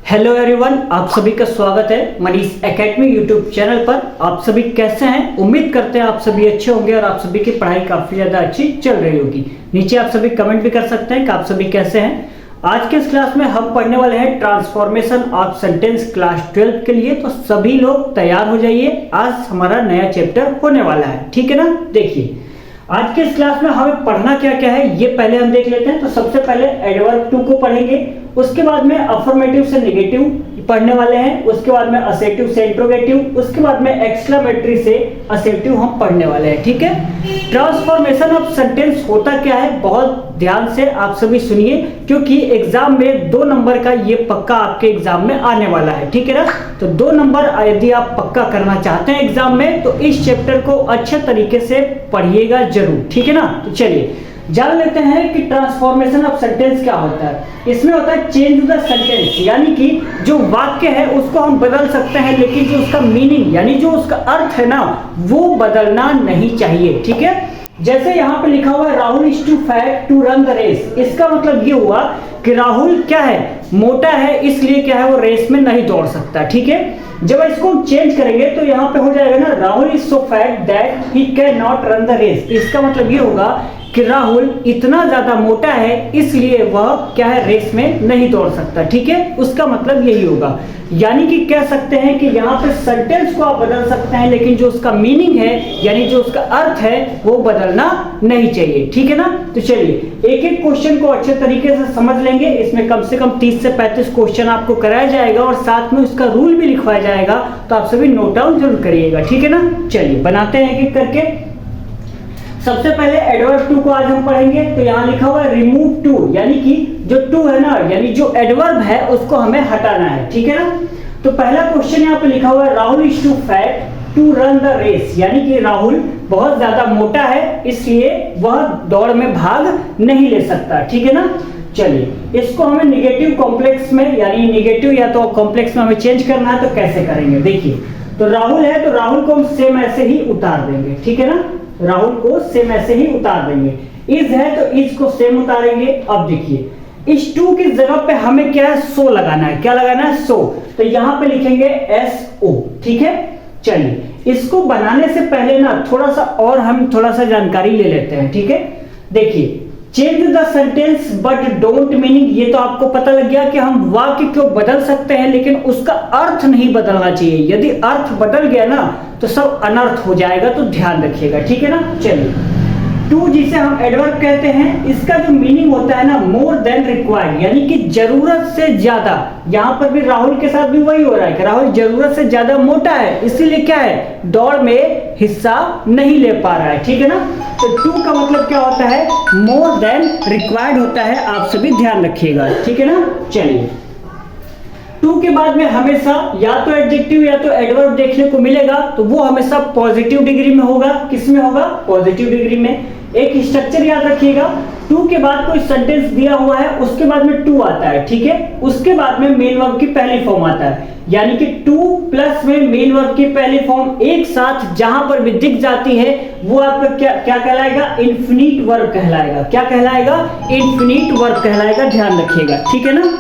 Hello everyone, आप सभी का स्वागत है मनीष एकेडमी यूट्यूब चैनल पर। आप सभी कैसे हैं? उम्मीद करते हैं आप सभी अच्छे होंगे और आप सभी की पढ़ाई काफी ज्यादा अच्छी चल रही होगी। नीचे आप सभी कमेंट भी कर सकते हैं कि आप सभी कैसे हैं। आज के इस क्लास में हम पढ़ने वाले हैं ट्रांसफॉर्मेशन ऑफ सेंटेंस क्लास 12 के लिए। तो सभी लोग तैयार हो जाइए, आज हमारा नया चैप्टर होने वाला है, ठीक है ना। देखिए आज के इस क्लास में हमें पढ़ना क्या क्या है ये पहले हम देख लेते हैं। तो सबसे पहले एडवर्ब टू को पढ़ेंगे, उसके बाद में अफर्मेटिव से नेगेटिव पढ़ने वाले हैं, उसके बाद में असेटिव से इंट्रोगेटिव, उसके बाद में एक्सक्लेमेटरी से असेटिव हम पढ़ने वाले हैं, ठीक है। ट्रांसफॉर्मेशन ऑफ सेंटेंस होता क्या है, बहुत ध्यान से आप सभी सुनिए, क्योंकि एग्जाम में 2 नंबर का ये पक्का आपके एग्जाम में आने वाला है, ठीक है ना। तो 2 नंबर यदि आप पक्का करना चाहते हैं एग्जाम में तो इस चैप्टर को अच्छे तरीके से पढ़िएगा जरूर, ठीक है ना। तो चलिए जान लेते हैं कि ट्रांसफॉर्मेशन ऑफ सेंटेंस क्या होता है। इसमें होता है चेंज द सेंटेंस, यानी कि जो वाक्य है उसको हम बदल सकते हैं, लेकिन जो उसका मीनिंग यानी जो उसका अर्थ है ना वो बदलना नहीं चाहिए, ठीक है। जैसे यहाँ पे लिखा हुआ है Rahul is too fat to run the race. इसका मतलब ये हुआ कि राहुल क्या है, मोटा है, इसलिए क्या है वो रेस में नहीं दौड़ सकता, ठीक है। जब इसको चेंज करेंगे तो यहाँ पे हो जाएगा ना Rahul is so fat that he can not run the race. इसका मतलब ये होगा कि राहुल इतना ज्यादा मोटा है इसलिए वह क्या है रेस में नहीं दौड़ सकता, ठीक है। उसका मतलब यही होगा, यानी कि कह सकते हैं कि यहाँ पे सेंटेंस को आप बदल सकते हैं, लेकिन जो उसका मीनिंग है यानी जो उसका अर्थ है वो बदलना नहीं चाहिए, ठीक है ना। तो चलिए एक एक क्वेश्चन को अच्छे तरीके से समझ लेंगे। इसमें कम से कम 30 से 35 क्वेश्चन आपको कराया जाएगा और साथ में उसका रूल भी लिखवाया जाएगा, तो आप सभी नोट डाउन जरूर करिएगा, ठीक है ना। चलिए बनाते हैं एक एक करके। सबसे पहले एडवर्ब टू को आज हम पढ़ेंगे। तो यहाँ लिखा हुआ है रिमूव टू, यानी कि जो टू है ना यानी जो एडवर्ब है उसको हमें हटाना है, ठीक है ना। तो पहला क्वेश्चन यहाँ पे लिखा हुआ है Rahul is too fat to run the race, यानी कि राहुल बहुत ज्यादा मोटा है इसलिए वह दौड़ में भाग नहीं ले सकता, ठीक है ना। चलिए इसको हमें निगेटिव कॉम्प्लेक्स में यानी निगेटिव या तो कॉम्प्लेक्स में हमें चेंज करना है। तो कैसे करेंगे देखिए, तो राहुल है तो राहुल को हम सेम ऐसे ही उतार देंगे, ठीक है ना। राहुल को सेम ऐसे ही उतार देंगे। इज है तो इज को सेम उतारेंगे। अब देखिए इस टू की जगह पे हमें क्या है सो लगाना है। क्या लगाना है? सो। तो यहां पे लिखेंगे एस ओ, ठीक है। चलिए इसको बनाने से पहले ना थोड़ा सा जानकारी ले लेते हैं, ठीक है। देखिए change the sentence but don't meaning, ये तो आपको पता लग गया कि हम वाक्य को बदल सकते हैं लेकिन उसका अर्थ नहीं बदलना चाहिए। यदि अर्थ बदल गया ना तो सब अनर्थ हो जाएगा, तो ध्यान रखिएगा, ठीक है ना। चलिए टू जिसे हम एडवर्ब कहते हैं, इसका जो मीनिंग होता है ना मोर देन रिक्वायर्ड, यानी कि जरूरत से ज्यादा। यहां पर भी राहुल के साथ भी वही हो रहा है कि राहुल जरूरत से ज्यादा मोटा है इसीलिए क्या है दौड़ में हिस्सा नहीं ले पा रहा है, ठीक है ना। तो टू का मतलब क्या होता है मोर देन रिक्वायर्ड होता है, आप सभी ध्यान रखिएगा, ठीक है ना। चलिए टू के बाद में हमेशा या तो एडजेक्टिव या तो एडवर्ब देखने को मिलेगा, तो वो हमेशा पॉजिटिव डिग्री में होगा। किस में होगा? पॉजिटिव डिग्री में। एक स्ट्रक्चर याद रखिएगा, टू के बाद कोई सेंटेंस दिया हुआ है उसके बाद में टू आता है, ठीक है। उसके बाद में मेन वर्ब की पहली फॉर्म आता है, यानी कि टू प्लस में मेन वर्ब की पहली फॉर्म एक साथ जहां पर भी दिख जाती है वो आपका क्या कहलाएगा? इन्फिनिट वर्ब कहलाएगा। क्या कहलाएगा? इन्फिनिट वर्ब कहलाएगा, ध्यान रखिएगा, ठीक है ना।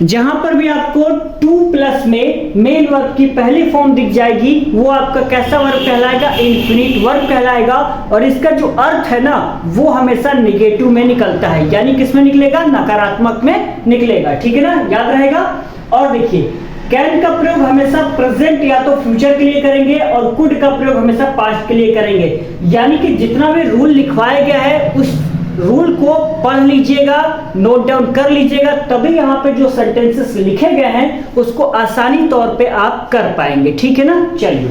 जहां पर भी आपको टू प्लस में मेन वर्ब की पहली फॉर्म दिख जाएगी वो आपका कैसा वर्ब कहलाएगा? इन्फिनिट वर्ब कहलाएगा। और इसका जो अर्थ है ना वो हमेशा निगेटिव में निकलता है, यानी किस में निकलेगा? नकारात्मक में निकलेगा, ठीक है ना, याद रहेगा। और देखिए कैन का प्रयोग हमेशा प्रेजेंट या तो फ्यूचर के लिए करेंगे और कुड का प्रयोग हमेशा पास्ट के लिए करेंगे। यानी कि जितना भी रूल लिखवाया गया है उस रूल को पढ़ लीजिएगा, नोट डाउन कर लीजिएगा, तभी यहाँ पे जो सेंटेंसेस लिखे गए हैं उसको आसानी तौर पे आप कर पाएंगे, ठीक है ना। चलिए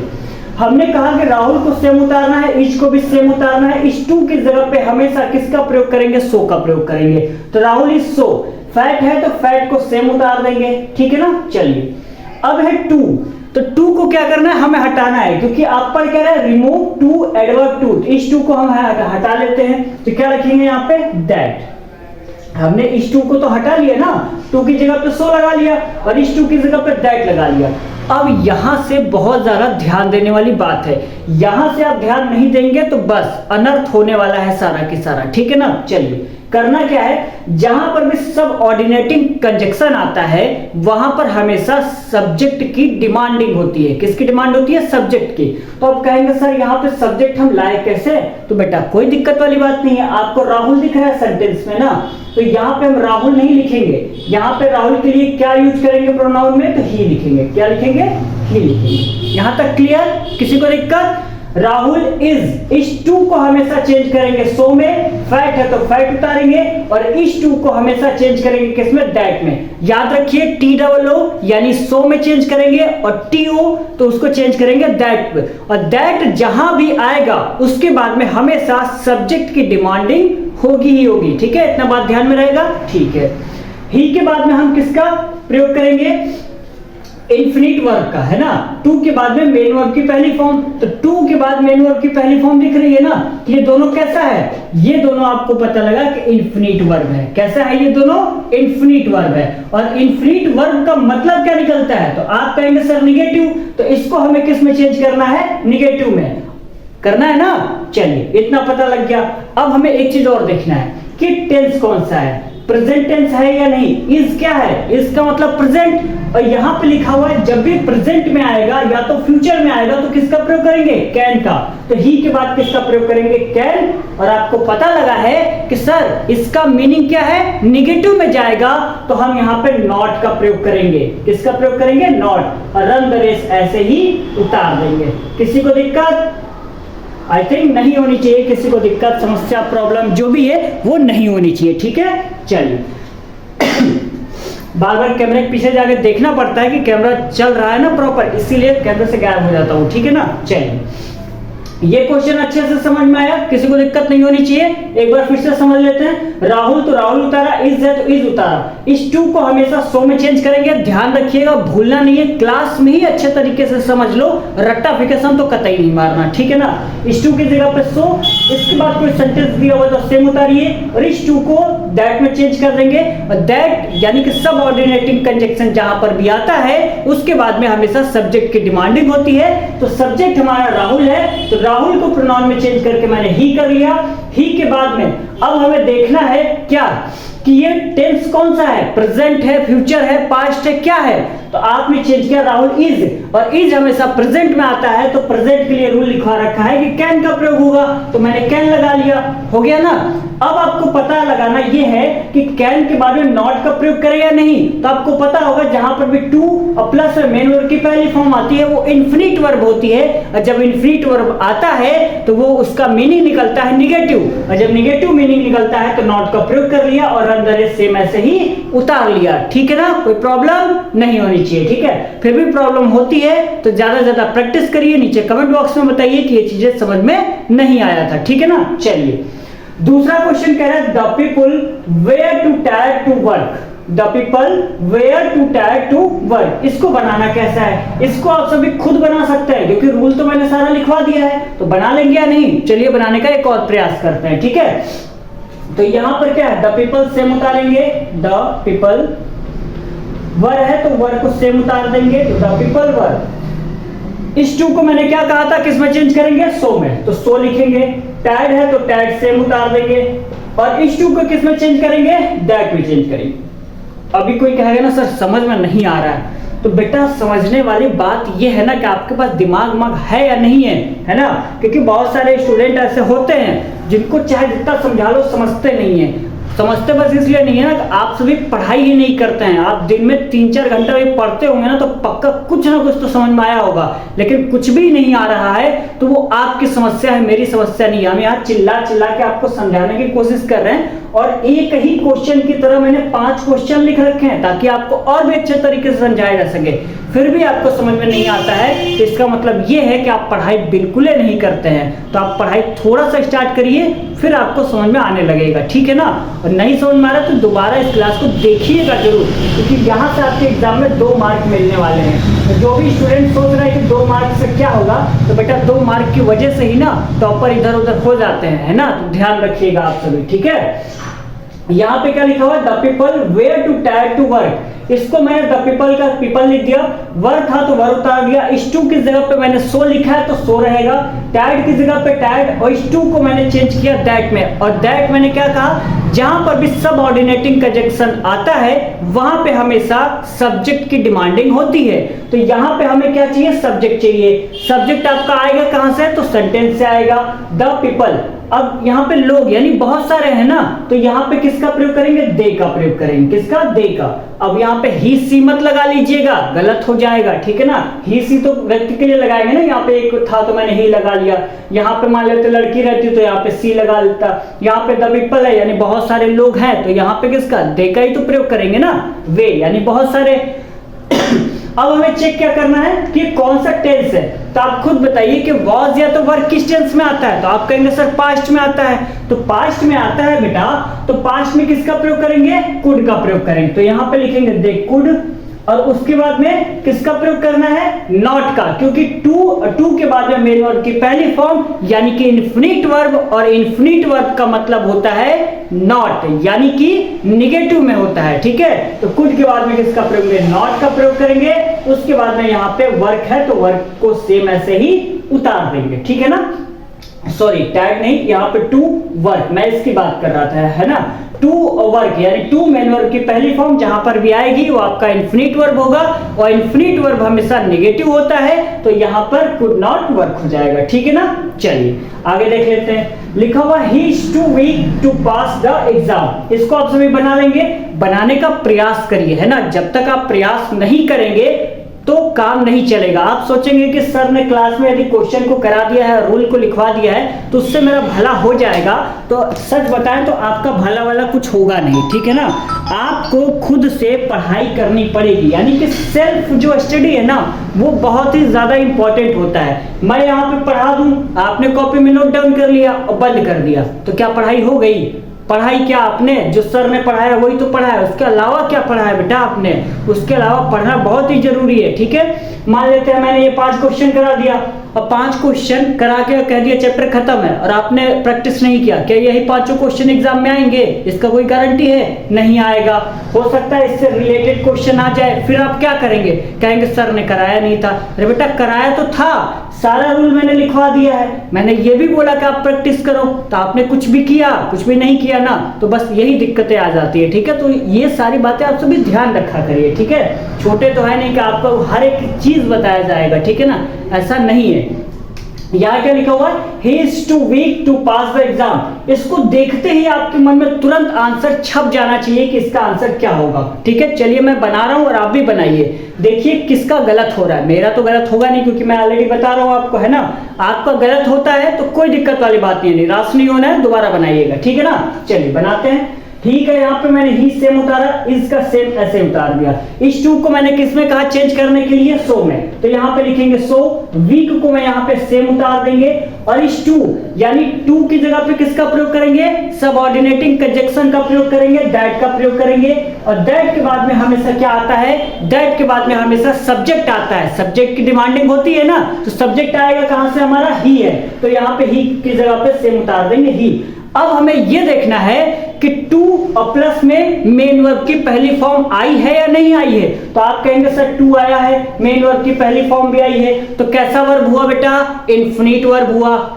हमने कहा कि राहुल को सेम उतारना है, इज को भी सेम उतारना है। इस टू की जगह पे हमेशा किसका प्रयोग करेंगे? सो का प्रयोग करेंगे। तो राहुल इज सो, फैट है तो फैट को सेम उतार देंगे, ठीक है ना। चलिए अब है टू, तो टू को क्या करना है? हमें हटाना है, क्योंकि आप पर क्या है रिमूव टू एडवर्ब टू। इस टू को हम हटा लेते हैं, तो क्या रखेंगे यहाँ पे? दैट। हमने इस टू को तो हटा लिया ना, टू की जगह पे सो लगा लिया और इस टू की जगह पे दैट लगा लिया। अब यहां से बहुत ज्यादा ध्यान देने वाली बात है, यहां से आप ध्यान नहीं देंगे तो बस अनर्थ होने वाला है सारा की सारा, ठीक है ना। चलिए करना क्या है, जहां पर भी सब ऑर्डिनेटिंग कंजक्शन आता है वहां पर हमेशा सब्जेक्ट की डिमांडिंग होती है। किसकी डिमांड होती है? सब्जेक्ट की। तो आप कहेंगे सर यहाँ पे सब्जेक्ट हम लाए कैसे? तो बेटा कोई दिक्कत वाली बात नहीं है, आपको राहुल दिख रहा है सेंटेंस में ना, तो यहाँ पे हम राहुल नहीं लिखेंगे, यहाँ पे राहुल के लिए क्या यूज करेंगे प्रोनाउन में? तो ही लिखेंगे। क्या लिखेंगे? ही लिखेंगे। यहां तक क्लियर? किसी को दिक्कत? राहुल इज टू को हमेशा चेंज करेंगे सो में, फैट है तो फैट उतारेंगे, और इज टू को हमेशा चेंज करेंगे किसमें? दैट में। याद रखिए TOO यानी सो में चेंज करेंगे, और TO तो उसको चेंज करेंगे दैट में। और दैट जहां भी आएगा उसके बाद में हमेशा सब्जेक्ट की डिमांडिंग होगी ही होगी। ठीक है, इतना बात ध्यान में रहेगा। ठीक है, ही के बाद में हम किसका प्रयोग करेंगे? इन्फिनिट वर्ब का, है ना। टू के बाद में मेन वर्ब की पहली फॉर्म, तो टू के बाद मेन वर्ब की पहली फॉर्म दिख रही है ना, ये दोनों कैसा है? ये दोनों आपको पता लगा कि इन्फिनिट वर्ब है। कैसा है? ये दोनों इन्फिनिट वर्ब है। और इन्फिनिट वर्ब का मतलब क्या निकलता है? तो आप कहेंगे सर निगेटिव, तो इसको हमें किस में चेंज करना है? निगेटिव में करना है ना। चलिए, इतना पता लग गया। अब हमें एक चीज और देखना है कि टेंस कौन सा है, प्रेजेंट टेंस है या नहीं। इज क्या है? इसका मतलब प्रेजेंट, और यहां पे लिखा हुआ है जब भी प्रेजेंट में आएगा या तो फ्यूचर में आएगा तो किसका प्रयोग करेंगे? कैन का। तो ही के बाद किसका प्रयोग करेंगे? कैन। और आपको पता लगा है कि सर इसका मीनिंग क्या है? निगेटिव में जाएगा तो हम यहां पे नॉट का प्रयोग करेंगे। किसका प्रयोग करेंगे? नॉट। और रन द रेस ऐसे ही उतार देंगे। किसी को दिक्कत? आई थिंक नहीं होनी चाहिए किसी को दिक्कत, समस्या, प्रॉब्लम जो भी है वो नहीं होनी चाहिए। ठीक है, चलिए बार बार कैमरे के पीछे जाके देखना पड़ता है कि कैमरा चल रहा है ना प्रॉपर, इसीलिए कैमरे से गायब हो जाता हूँ। ठीक है ना। चलिए, ये क्वेश्चन अच्छे से समझ में आया, किसी को दिक्कत नहीं होनी चाहिए। एक बार फिर से समझ लेते हैं। राहुल तो राहुल उतारा, इज है तो इज उतारा। इस टू को हमेशा सो में चेंज करेंगे। ध्यान रखिएगा, भूलना नहीं है, क्लास में ही अच्छे तरीके से समझ लो, रट्टाफिकेशन तो कतई नहीं मारना। ठीक है ना। इस टू की जगह पे सो, इसके बाद कोई सेंटेंस दिया हुआ तो सेम उतारिए, और इस टू को दैट में चेंज कर देंगे। और दैट यानी कि सब ऑर्डिनेटिंग कंजक्शन जहां पर भी आता है उसके बाद में हमेशा सब्जेक्ट की डिमांडिंग होती है। तो सब्जेक्ट हमारा राहुल है, तो राहुल को प्रोनाउन में चेंज करके मैंने ही कर लिया। ही के बाद में अब हमें देखना है क्या कि ये टेंस कौन सा है? प्रेजेंट है, फ्यूचर है, पास्ट है, क्या है? तो आपने चेंज किया राहुल इज, और इज हमेशा प्रेजेंट में आता है तो प्रेजेंट के लिए रूल लिखवा रखा है कि कैन का प्रयोग होगा, तो मैंने कैन लगा लिया। हो गया ना। अब आपको पता लगाना ये है कि कैन के बाद में नॉट का प्रयोग करें या नहीं। तो आपको पता होगा जहां पर भी टू और प्लस मेन वर्ब की पहली फॉर्म आती है वो इन्फिनिट वर्ब होती है, और जब इन्फिनिट वर्ब आता है तो वो उसका मीनिंग निकलता है निगेटिव, और जब निगेटिव मीनिंग निकलता है तो नॉट का प्रयोग कर लिया और रन द रेस सेम ऐसे ही उतार लिया। ठीक है ना, कोई प्रॉब्लम नहीं होनी चाहिए। ठीक है, फिर भी प्रॉब्लम होती है तो ज्यादा से ज्यादा प्रैक्टिस करिए। नीचे कमेंट बॉक्स में बताइए कि ये चीजें समझ में नहीं आया था। ठीक है ना। चलिए, दूसरा क्वेश्चन कह रहा है the people were too tired to work. The people were too tired to work, इसको बनाना कैसा है? इसको आप सभी खुद बना सकते हैं क्योंकि रूल तो मैंने सारा लिखवा दिया है, तो बना लेंगे या नहीं? चलिए बनाने का एक और प्रयास करते हैं। ठीक है, तो यहां पर क्या है? द पीपल सेम उतारेंगे, द पीपल। वर है तो वर को सेम उतार देंगे, तो द पीपल वर। इस टू को मैंने क्या कहा था, किस में चेंज करेंगे? सो में, तो सो लिखेंगे। टैड है तो टैड सेम उतार देंगे, और इस टू को किस में चेंज करेंगे? दैट में चेंज करेंगे। अभी कोई कहेगा ना सर समझ में नहीं आ रहा है, तो बेटा समझने वाली बात ये है ना कि आपके पास दिमाग है या नहीं है ना। क्योंकि बहुत सारे स्टूडेंट ऐसे होते हैं जिनको चाहे जितना समझा लो समझते नहीं है। समझते बस इसलिए नहीं है ना कि आप सभी पढ़ाई ही नहीं करते हैं। आप दिन में 3-4 घंटा भी पढ़ते होंगे ना तो पक्का कुछ ना कुछ तो समझ में आया होगा, लेकिन कुछ भी नहीं आ रहा है तो वो आपकी समस्या है, मेरी समस्या नहीं है। हम यहाँ चिल्ला चिल्ला के आपको समझाने की कोशिश कर रहे हैं, और एक ही क्वेश्चन की तरह मैंने 5 क्वेश्चन लिख रखे हैं ताकि आपको और भी अच्छे तरीके से समझाया जा सके। फिर भी आपको समझ में नहीं आता है तो इसका मतलब ये है कि आप पढ़ाई बिल्कुल ही नहीं करते हैं। तो आप पढ़ाई थोड़ा सा स्टार्ट करिए, फिर आपको समझ में आने लगेगा। ठीक है ना। और नहीं समझ में आ रहा तो दोबारा इस क्लास को देखिएगा जरूर, क्योंकि यहाँ से आपके एग्जाम में 2 मार्क मिलने वाले हैं। तो जो भी स्टूडेंट सोच रहा है कि 2 मार्क से क्या होगा, तो बेटा 2 मार्क की वजह से ही ना टॉपर इधर उधर हो जाते हैं, है ना। तो ध्यान रखिएगा आप सभी। ठीक है, यहाँ पे क्या लिखा हुआ है? The people were too tired to work. इसको मैंने द पीपल का पीपल लिख दिया, वर था तो वर उतार दिया। इस टू की जगह पे मैंने सो लिखा है तो सो रहेगा। टायर्ड की जगह पे टायर्ड, और इस टू को मैंने चेंज किया दैट में, और दैट मैंने क्या कहा? जहां पर भी सबऑर्डिनेटिंग कंजक्शन आता है वहां पे हमेशा सब्जेक्ट की डिमांडिंग होती है। तो यहां पे हमें क्या चाहिए, सब्जेक्ट चाहिए। सब्जेक्ट आपका आएगा कहां से, तो सेंटेंस से आएगा, द पीपल। अब यहाँ पे लोग यानी बहुत सारे हैं ना, तो यहाँ पे किसका प्रयोग करेंगे, दे का प्रयोग करेंगे। किसका, दे का। अब यहाँ पे ही सी मत लगा लीजिएगा, गलत हो जाएगा, ठीक है ना। ही सी तो व्यक्ति के लिए लगाएंगे ना, यहाँ पे एक था तो मैंने ही लगा लिया। यहाँ पे मान लेते लड़की रहती तो यहाँ पे सी लगा लेता। यहाँ पे द पीपल है यानी बहुत सारे लोग हैं, तो यहाँ पे किसका, दे का ही तो प्रयोग करेंगे ना, वे यानी बहुत सारे। अब हमें चेक क्या करना है कि कौन सा टेंस है, तो आप खुद बताइए कि वॉज या तो वर्क किस टेंस में आता है, तो आप कहेंगे सर पास्ट में आता है। तो पास्ट में आता है बेटा, तो पास्ट में किसका प्रयोग करेंगे, कुड का प्रयोग करेंगे। तो यहां पे लिखेंगे दे कुड, और उसके बाद में किसका प्रयोग करना है, नॉट का, क्योंकि टू के बाद में मेन वर्ब की पहली फॉर्म यानी कि इन्फिनिट वर्ब, और इन्फिनिट वर्ब का मतलब होता है नॉट, यानी कि निगेटिव में होता है, ठीक है। तो कुड के बाद में किसका प्रयोग करेंगे, नॉट का प्रयोग करेंगे। उसके बाद में यहाँ पे वर्क है तो वर्क को सेम ऐसे ही उतार देंगे, ठीक है ना। सॉरी टैग नहीं, यहाँ पे टू वर्क मैं इसकी बात कर रहा था, है ना। टू वर्क यानी टू मेन वर्ब की पहली फॉर्म जहां पर भी आएगी वो आपका इन्फिनिट वर्ब होगा, और इन्फिनिट वर्ब हमेशा नेगेटिव होता है, तो यहां पर कुड नॉट वर्क हो जाएगा, ठीक है ना। चलिए आगे देख लेते हैं। लिखा हुआ he is too weak to pass the exam, इसको आप सभी बना लेंगे, बनाने का प्रयास करिए, है ना। जब तक आप प्रयास नहीं करेंगे तो काम नहीं चलेगा। आप सोचेंगे कि सर ने क्लास में यदि क्वेश्चन को करा दिया है, रूल को लिखवा दिया है, तो उससे मेरा भला हो जाएगा, तो सच बताएं तो आपका भला वाला कुछ होगा नहीं, ठीक है ना। आपको खुद से पढ़ाई करनी पड़ेगी, यानी कि सेल्फ जो स्टडी है ना वो बहुत ही ज्यादा इंपॉर्टेंट होता है। मैं यहाँ पे पढ़ा दूं, आपने कॉपी में नोट डाउन कर लिया और बंद कर दिया, तो क्या पढ़ाई हो गई। पढ़ाई क्या, आपने जो सर ने पढ़ाया वही तो पढ़ा है, उसके अलावा क्या पढ़ा है बेटा आपने, उसके अलावा पढ़ना बहुत ही जरूरी है, ठीक है। मान लेते हैं मैंने ये 5 क्वेश्चन करा दिया, और 5 क्वेश्चन करा के कह दिया चैप्टर खत्म है, और आपने प्रैक्टिस नहीं किया, क्या यही 5 क्वेश्चन एग्जाम में आएंगे, इसका कोई गारंटी है, नहीं आएगा। हो सकता है इससे रिलेटेड क्वेश्चन आ जाए, फिर आप क्या करेंगे, कहेंगे सर ने कराया नहीं था। अरे बेटा कराया तो था, सारा रूल मैंने लिखवा दिया है, मैंने ये भी बोला कि आप प्रैक्टिस करो, तो आपने कुछ भी किया, कुछ भी नहीं किया ना, तो बस यही दिक्कतें आ जाती है, ठीक है। तो ये सारी बातें आप सभी ध्यान रखा करिए, ठीक है। छोटे तो है नहीं कि आपको हर एक चीज बताया जाएगा, ठीक है ना, ऐसा नहीं है। यहाँ क्या लिखा हुआ है, he is too weak to pass the exam, इसको देखते ही आपके मन में तुरंत आंसर छप जाना चाहिए कि इसका आंसर क्या होगा, ठीक है। चलिए मैं बना रहा हूं और आप भी बनाइए, देखिए किसका गलत हो रहा है। मेरा तो गलत होगा नहीं क्योंकि मैं ऑलरेडी बता रहा हूं आपको, है ना। आपका गलत होता है तो कोई दिक्कत वाली बात नहीं है, निराश नहीं होना है, दोबारा बनाइएगा, ठीक है ना। चलिए बनाते हैं। ठीक है, यहाँ पे मैंने ही सेम उतारा, इसका सेम ऐसे उतार दिया। इस टू को मैंने किस में कहा चेंज करने के लिए, सो में, तो यहाँ पे लिखेंगे सो। वीक को मैं यहाँ पे सेम उतार देंगे, और इस टू यानी टू की जगह पे किसका प्रयोग करेंगे, सबऑर्डिनेटिंग कंजक्शन का प्रयोग करेंगे, दैट का प्रयोग करेंगे। और दैट के बाद में हमेशा क्या आता है, दैट के बाद में हमेशा सब्जेक्ट आता है, सब्जेक्ट की डिमांडिंग होती है ना, तो सब्जेक्ट आएगा कहां से, हमारा ही है, तो यहाँ पे ही की जगह पे सेम उतार देंगे ही। अब हमें यह देखना है कि टू और प्लस में मेन वर्ब की पहली फॉर्म आई है या नहीं आई है, तो आप कहेंगे सर टू आया है, मेन वर्ब की पहली फॉर्म भी आई है, तो कैसा वर्ब हुआ बेटा, इन्फिनिट वर्ब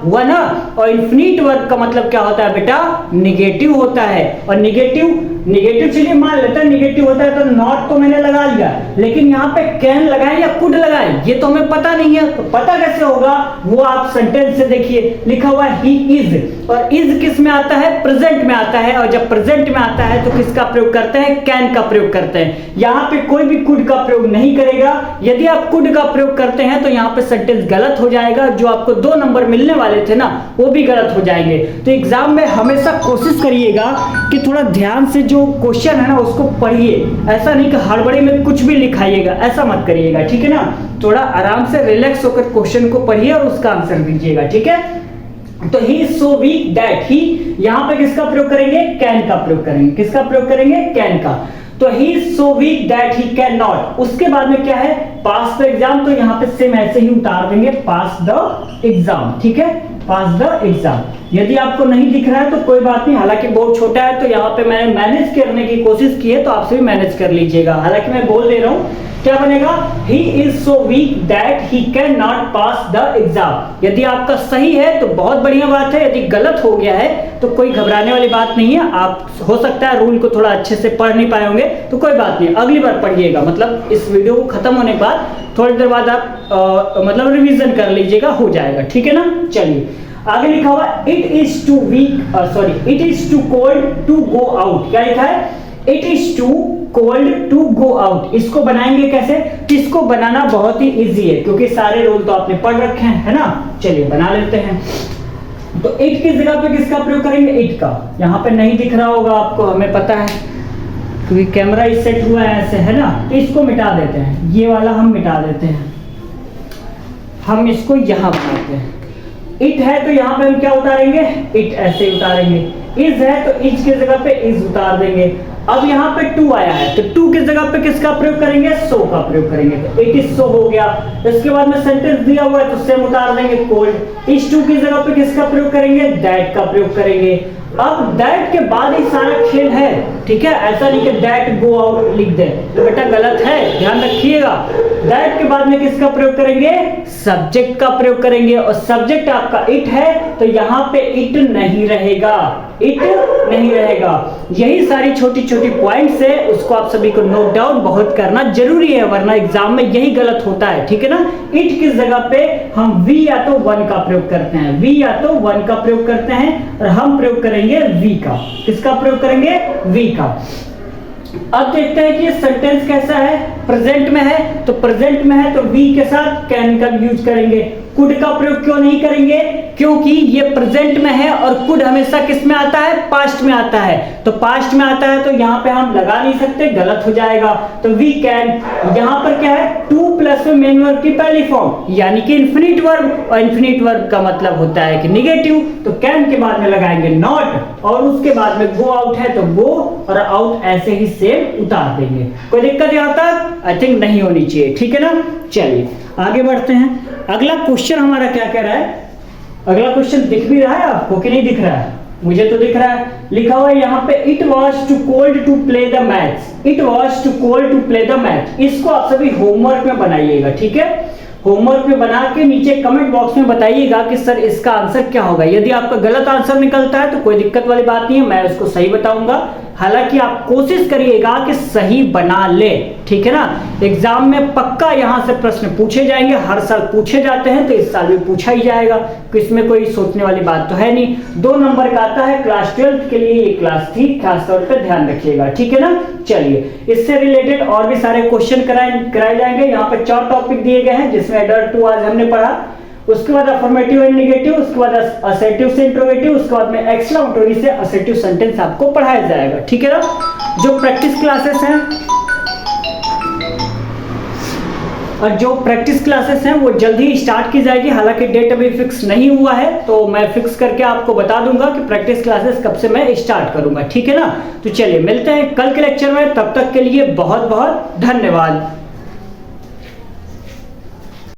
हुआ ना। और इन्फिनिट वर्ब का मतलब क्या होता है बेटा, निगेटिव होता है। और निगेटिव चलिए मान लेते हैं निगेटिव होता है, तो नॉट तो मैंने लगा लिया, लेकिन यहाँ पे कैन लगाए या कुड लगाए ये तो हमें पता नहीं है, तो पता कैसे होगा, वो आप सेंटेंस से देखिए। लिखा हुआ है ही इज, और इज किस में आता है, प्रेजेंट में आता है, और जब प्रेजेंट में आता है तो किसका प्रयोग करते हैं, कैन का प्रयोग करते हैं। यहाँ पे कोई भी कुड का प्रयोग नहीं करेगा। यदि आप कुड का प्रयोग करते हैं तो यहाँ पे सेंटेंस गलत हो जाएगा, जो आपको 2 नंबर मिलने वाले थे ना वो भी गलत हो जाएंगे। तो एग्जाम में हमेशा कोशिश करिएगा कि थोड़ा ध्यान से जो क्वेश्चन है ना उसको पढ़िए, ऐसा नहीं कि हड़बड़ी में कुछ भी लिखाइएगा, ऐसा मत करिएगा, ठीक है ना। थोड़ा आराम से रिलैक्स होकर क्वेश्चन को पढ़िए और उसका आंसर दीजिएगा, ठीक है। तो he is so weak that he, यहां पे किसका प्रयोग करेंगे, कैन का प्रयोग करेंगे, किसका प्रयोग करेंगे, कैन का। तो he is so weak that he can not, उसके बाद में क्या है, पास द एग्जाम, तो यहां पे सेम ऐसे ही उतार देंगे, पास द एग्जाम, ठीक है, पास द एग्जाम। यदि आपको नहीं दिख रहा है तो कोई बात नहीं, हालांकि बोर्ड छोटा है तो यहाँ पे मैंने मैनेज करने की कोशिश की है, तो आपसे भी मैनेज कर लीजिएगा। हालांकि मैं बोल दे रहा हूँ, क्या बनेगा, he is so weak that he can not pass the exam. यदि आपका सही है तो बहुत बढ़िया बात है, यदि गलत हो गया है तो कोई घबराने वाली बात नहीं है। आप हो सकता है रूल को थोड़ा अच्छे से पढ़ नहीं पाए होंगे, तो कोई बात नहीं, अगली बार पढ़िएगा। मतलब इस वीडियो को खत्म होने के बाद थोड़ी देर बाद आप मतलब रिवीजन कर लीजिएगा, हो जाएगा, ठीक है ना। चलिए आगे लिखा हुआ, it is too weak it is too cold to go out. क्या लिखा है, it is too cold to go out. इसको बनाएंगे कैसे, इसको बनाना बहुत ही इजी है, क्योंकि सारे रूल तो आपने पढ़ रखे हैं, है ना। चलिए बना लेते हैं। तो इट की जगह पे किसका प्रयोग करेंगे, इट का। यहाँ पे नहीं दिख रहा होगा आपको, हमें पता है, क्योंकि कैमरा इस सेट हुआ है ऐसे, है ना। तो इसको मिटा देते हैं, ये वाला हम मिटा देते हैं, हम इसको यहाँ बनाते हैं। इट है तो यहाँ पे हम क्या उतारेंगे, इट ऐसे उतारेंगे। इज है तो इज की जगह पे इज उतार देंगे। अब यहाँ पे टू आया है तो टू की जगह पे किसका प्रयोग करेंगे, सो का प्रयोग करेंगे। तो इट इज सो हो गया। इसके बाद में सेंटेंस दिया हुआ है तो सेम उतार देंगे, कोल्ड। इज टू की जगह पे किसका प्रयोग करेंगे, दैट का प्रयोग करेंगे। अब दैट के बाद ही सारा खेल है, ठीक है। ऐसा नहीं कि दैट गो आउट लिख दे, तो बेटा गलत है, ध्यान रखिएगा। दैट के बाद में किसका प्रयोग करेंगे, सब्जेक्ट का प्रयोग करेंगे। और सब्जेक्ट आपका इट है तो यहाँ पे इट नहीं रहेगा, इट नहीं रहेगा। यही सारी छोटी छोटी पॉइंट्स है, उसको आप सभी को नोट डाउन बहुत करना जरूरी है, वरना एग्जाम में यही गलत होता है, ठीक है ना। इट की जगह पे हम वी या तो वन का प्रयोग करते हैं, वी या तो वन का प्रयोग करते हैं, और हम प्रयोग करेंगे वी का। किसका प्रयोग करेंगे, वी का। अब देखते हैं कि ये सेंटेंस कैसा है, प्रेजेंट में है, तो प्रेजेंट में है तो वी के साथ कैन का यूज करेंगे। कुड का प्रयोग क्यों नहीं करेंगे, क्योंकि ये प्रेजेंट में है और कुड हमेशा किस में आता है, पास्ट में आता है। तो पास्ट में आता है तो यहाँ पे हम लगा नहीं सकते, गलत हो जाएगा। तो वी कैन, यहाँ पर क्या है, टू प्लस में मेन वर्ब की पहली फॉर्म यानी कि इन्फिनिट वर्ब, और इन्फिनिट वर्ब का मतलब होता है कि निगेटिव। तो कैन के बाद में लगाएंगे नॉट, और उसके बाद में गो आउट है तो गो और आउट ऐसे ही सेम उतार देंगे। कोई दिक्कत यहाँ तक आई थिंक नहीं होनी चाहिए, ठीक है ना। चलिए आगे बढ़ते हैं। अगला क्वेश्चन हमारा क्या कह रहा है, अगला क्वेश्चन दिख भी रहा है आपको कि नहीं दिख रहा है, मुझे तो दिख रहा है। लिखा हुआ है यहाँ पे, it was too cold to play the match. It was too cold to play the match. इसको आप सभी होमवर्क में बनाइएगा, ठीक है। होमवर्क में बना के नीचे कमेंट बॉक्स में बताइएगा कि सर इसका आंसर क्या होगा। यदि आपका गलत आंसर निकलता है तो कोई दिक्कत वाली बात नहीं है, मैं उसको सही बताऊंगा। हालांकि आप कोशिश करिएगा कि सही बना ले, ठीक है ना। एग्जाम में पक्का यहां से प्रश्न पूछे जाएंगे, हर साल पूछे जाते हैं, तो इस साल भी पूछा ही जाएगा, कि इसमें कोई सोचने वाली बात तो है नहीं। 2 नंबर का आता है, क्लास 12 के लिए ये क्लास थी, खास तौर पे ध्यान रखिएगा, ठीक है ना। चलिए इससे रिलेटेड और भी सारे क्वेश्चन कराए जाएंगे। यहाँ पे 4 टॉपिक दिए गए हैं, जिसमें एडर 2 आज हमने पढ़ा, उसके बाद अफर्मेटिव एंड नेगेटिव, उसके बाद असर्टिव से इंट्रोगेटिव, उसके बाद में एक्सक्लेमेटरी से असर्टिव सेंटेंस आपको पढ़ाया जाएगा, ठीक है ना। जो प्रैक्टिस क्लासेस हैं और जो प्रैक्टिस क्लासेस हैं वो जल्द ही स्टार्ट की जाएगी। हालांकि डेट अभी फिक्स नहीं हुआ है, तो मैं फिक्स करके आपको बता दूंगा कि प्रैक्टिस क्लासेस कब से मैं स्टार्ट करूंगा, ठीक है ना। तो चलिए मिलते हैं कल के लेक्चर में, तब तक के लिए बहुत बहुत धन्यवाद।